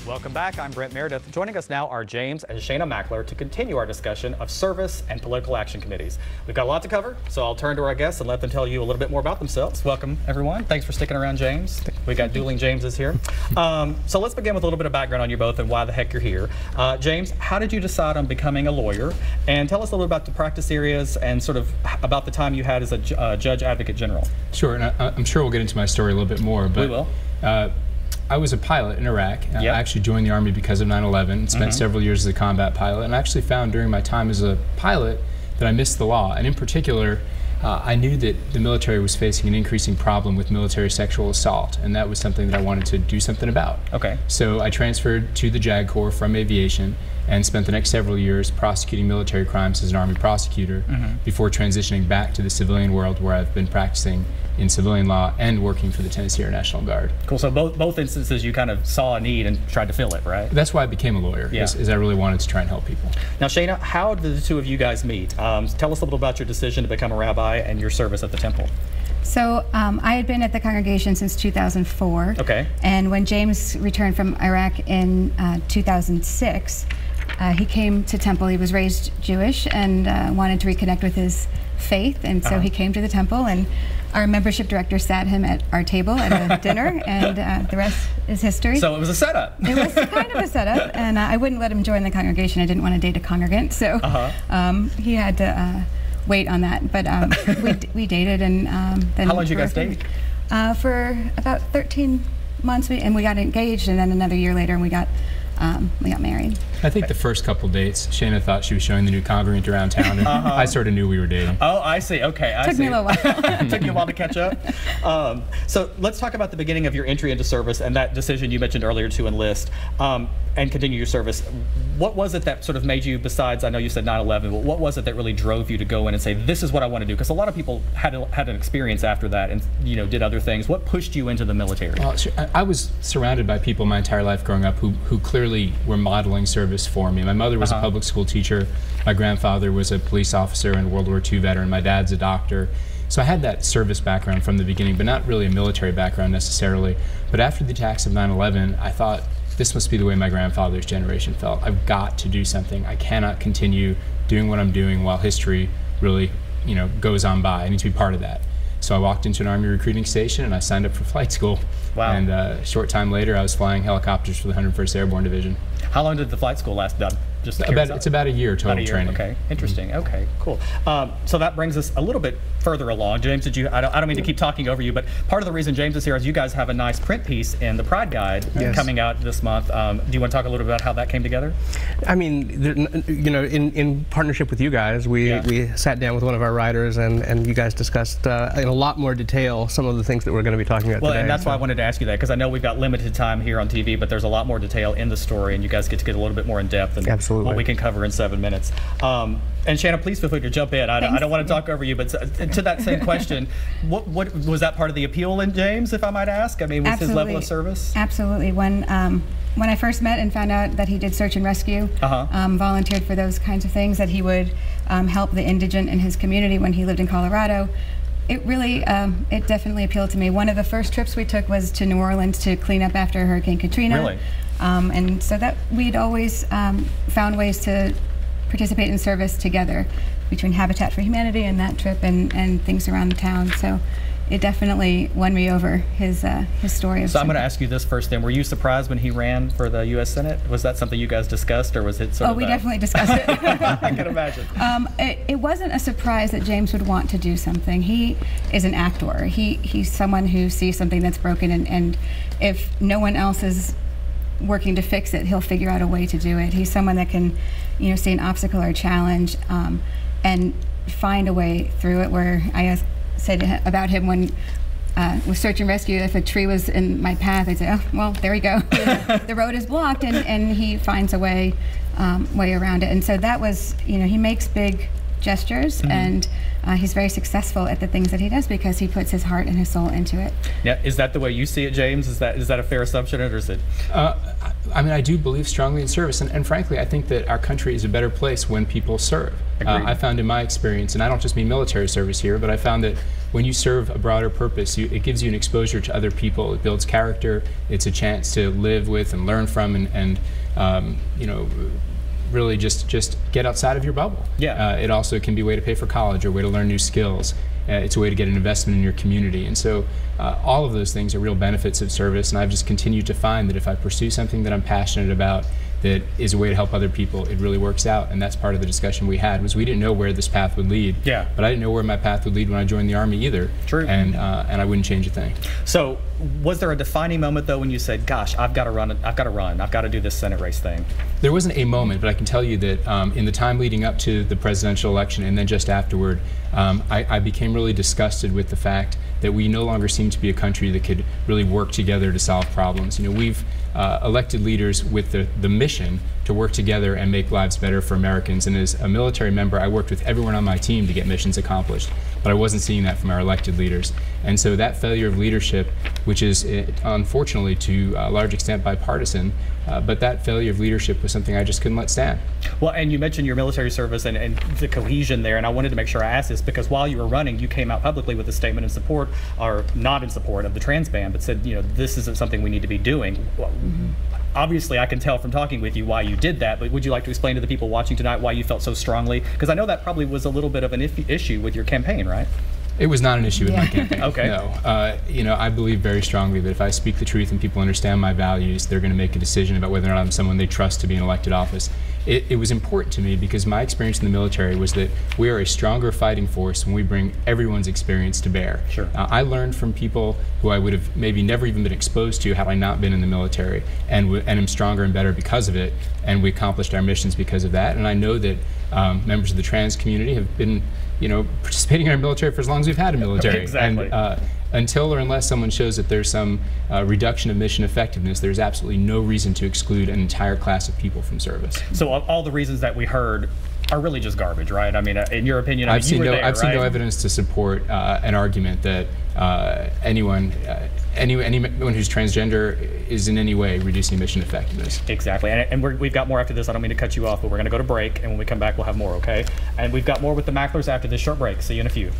Welcome back. I'm Brent Meredith. Joining us now are James and Shana Mackler to continue our discussion of service and political action committees. We've got a lot to cover, so I'll turn to our guests and let them tell you a little bit more about themselves. Welcome, everyone. Thanks for sticking around, James. We got dueling Jameses here. So let's begin with a little bit of background on you both and why the heck you're here. James, how did you decide on becoming a lawyer? And tell us a little about the practice areas and sort of about the time you had as a judge advocate general. Sure, and I'm sure we'll get into my story a little bit more. But, we will. I was a pilot in Iraq. I actually joined the Army because of 9/11, spent several years as a combat pilot, and I actually found during my time as a pilot that I missed the law. And in particular, I knew that the military was facing an increasing problem with military sexual assault, and that was something that I wanted to do something about. Okay. So I transferred to the JAG Corps from aviation and spent the next several years prosecuting military crimes as an Army prosecutor before transitioning back to the civilian world, where I've been practicing in civilian law and working for the Tennessee Air National Guard. Cool. So both instances you kind of saw a need and tried to fill it, right? That's why I became a lawyer, is I really wanted to try and help people. Now, Shana, how did the two of you guys meet? Tell us a little about your decision to become a rabbi and your service at the temple. So I had been at the congregation since 2004. Okay. And when James returned from Iraq in 2006, he came to temple. He was raised Jewish and wanted to reconnect with his faith, and so he came to the temple, and our membership director sat him at our table at a dinner, and the rest is history. So it was a setup. It was kind of a setup, and I wouldn't let him join the congregation. I didn't want to date a congregant, so he had to wait on that. But we dated, and then how long did you guys date? For about 13 months, and we got engaged, and then another year later, and we got married. I think the first couple dates, Shana thought she was showing the new congregant around town, and I sort of knew we were dating. Oh, I see. Okay, Took me a little while. Took you a while to catch up. So let's talk about the beginning of your entry into service and that decision you mentioned earlier to enlist and continue your service. What was it that sort of made you, besides, I know you said 9/11, but what was it that really drove you to go in and say, this is what I want to do? Because a lot of people had an experience after that and did other things. What pushed you into the military? Well, I was surrounded by people my entire life growing up who clearly were modeling service for me. My mother was a public school teacher. My grandfather was a police officer and World War II veteran. My dad's a doctor. So I had that service background from the beginning, but not really a military background necessarily. But after the attacks of 9/11, I thought, this must be the way my grandfather's generation felt. I've got to do something. I cannot continue doing what I'm doing while history really, goes on by. I need to be part of that. So I walked into an Army recruiting station and I signed up for flight school. Wow. And a short time later, I was flying helicopters for the 101st Airborne Division. How long did the flight school last? It's about a year total training. Okay, interesting. Okay, cool. So that brings us a little bit further along. James, I don't mean to keep talking over you, but part of the reason James is here is you guys have a nice print piece in the Pride Guide coming out this month. Do you want to talk a little bit about how that came together? I mean, in partnership with you guys, we sat down with one of our writers, and you guys discussed in a lot more detail some of the things that we're going to be talking about today. Well, and that's why I wanted to ask you that, because I know we've got limited time here on TV, but there's a lot more detail in the story, and you guys get to get a little bit more in depth than what we can cover in 7 minutes. And Shana, please feel free to jump in. I don't want to talk over you, but to that same question, what was that part of the appeal in James, if I might ask? I mean, with his level of service? Absolutely. When I first met and found out that he did search and rescue, volunteered for those kinds of things, that he would help the indigent in his community when he lived in Colorado, it really, it definitely appealed to me. One of the first trips we took was to New Orleans to clean up after Hurricane Katrina. Really? And so that we'd always found ways to participate in service together between Habitat for Humanity and that trip and things around the town. So it definitely won me over, his story. So I'm going to ask you this first then. Were you surprised when he ran for the U.S. Senate? Was that something you guys discussed, or was it sort of... Oh, we definitely discussed it. I can imagine. It wasn't a surprise that James would want to do something. He is an actor. He's someone who sees something that's broken, and if no one else is working to fix it, he'll figure out a way to do it. He's someone that can, see an obstacle or a challenge and find a way through it. Where I said about him when with search and rescue, if a tree was in my path, I'd say, oh, well, there we go. The road is blocked, and he finds a way around it. And so that was, he makes big gestures, and he's very successful at the things that he does because he puts his heart and his soul into it. Yeah, is that the way you see it, James? Is that a fair assumption, or is it? I mean, I do believe strongly in service, and frankly, I think that our country is a better place when people serve. I found in my experience, and I don't just mean military service here, but I found that when you serve a broader purpose, it gives you an exposure to other people. It builds character. It's a chance to live with and learn from, and you know, really just get outside of your bubble. Yeah. It also can be a way to pay for college or a way to learn new skills. It's a way to get an investment in your community. And so all of those things are real benefits of service, and I've just continued to find that if I pursue something that I'm passionate about, that is a way to help other people, it really works out. And that's part of the discussion we had, was we didn't know where this path would lead. Yeah. But I didn't know where my path would lead when I joined the Army either. True. And I wouldn't change a thing. So was there a defining moment though when you said, gosh, I've got to do this Senate race thing? There wasn't a moment, but I can tell you that in the time leading up to the presidential election and then just afterward, I became really disgusted with the fact that we no longer seem to be a country that could really work together to solve problems. You know, we've elected leaders with the mission to work together and make lives better for Americans. And as a military member, I worked with everyone on my team to get missions accomplished, but I wasn't seeing that from our elected leaders. And so that failure of leadership, which is unfortunately to a large extent bipartisan, but that failure of leadership was something I just couldn't let stand. Well, and you mentioned your military service and the cohesion there, and I wanted to make sure I asked this because while you were running, you came out publicly with a statement in support, or not in support, of the trans ban, but said, you know, this isn't something we need to be doing. Obviously, I can tell from talking with you why you did that, but would you like to explain to the people watching tonight why you felt so strongly? Because I know that probably was a little bit of an issue with your campaign, right? It was not an issue with my campaign. Okay. No. You know, I believe very strongly that if I speak the truth and people understand my values, they're going to make a decision about whether or not I'm someone they trust to be in elected office. It was important to me because my experience in the military was that we are a stronger fighting force when we bring everyone's experience to bear. Sure. I learned from people who I would have maybe never even been exposed to had I not been in the military, and am stronger and better because of it, and we accomplished our missions because of that. And I know that members of the trans community have been, you know, participating in our military for as long as we've had a military. Exactly. And, until or unless someone shows that there's some reduction of mission effectiveness, there's absolutely no reason to exclude an entire class of people from service. So all the reasons that we heard are really just garbage, right? I mean, in your opinion, I've seen no evidence to support an argument that anyone who's transgender is in any way reducing mission effectiveness. Exactly, and we've got more after this. I don't mean to cut you off, but we're going to go to break, and when we come back, we'll have more, okay? And we've got more with the Macklers after this short break. See you in a few.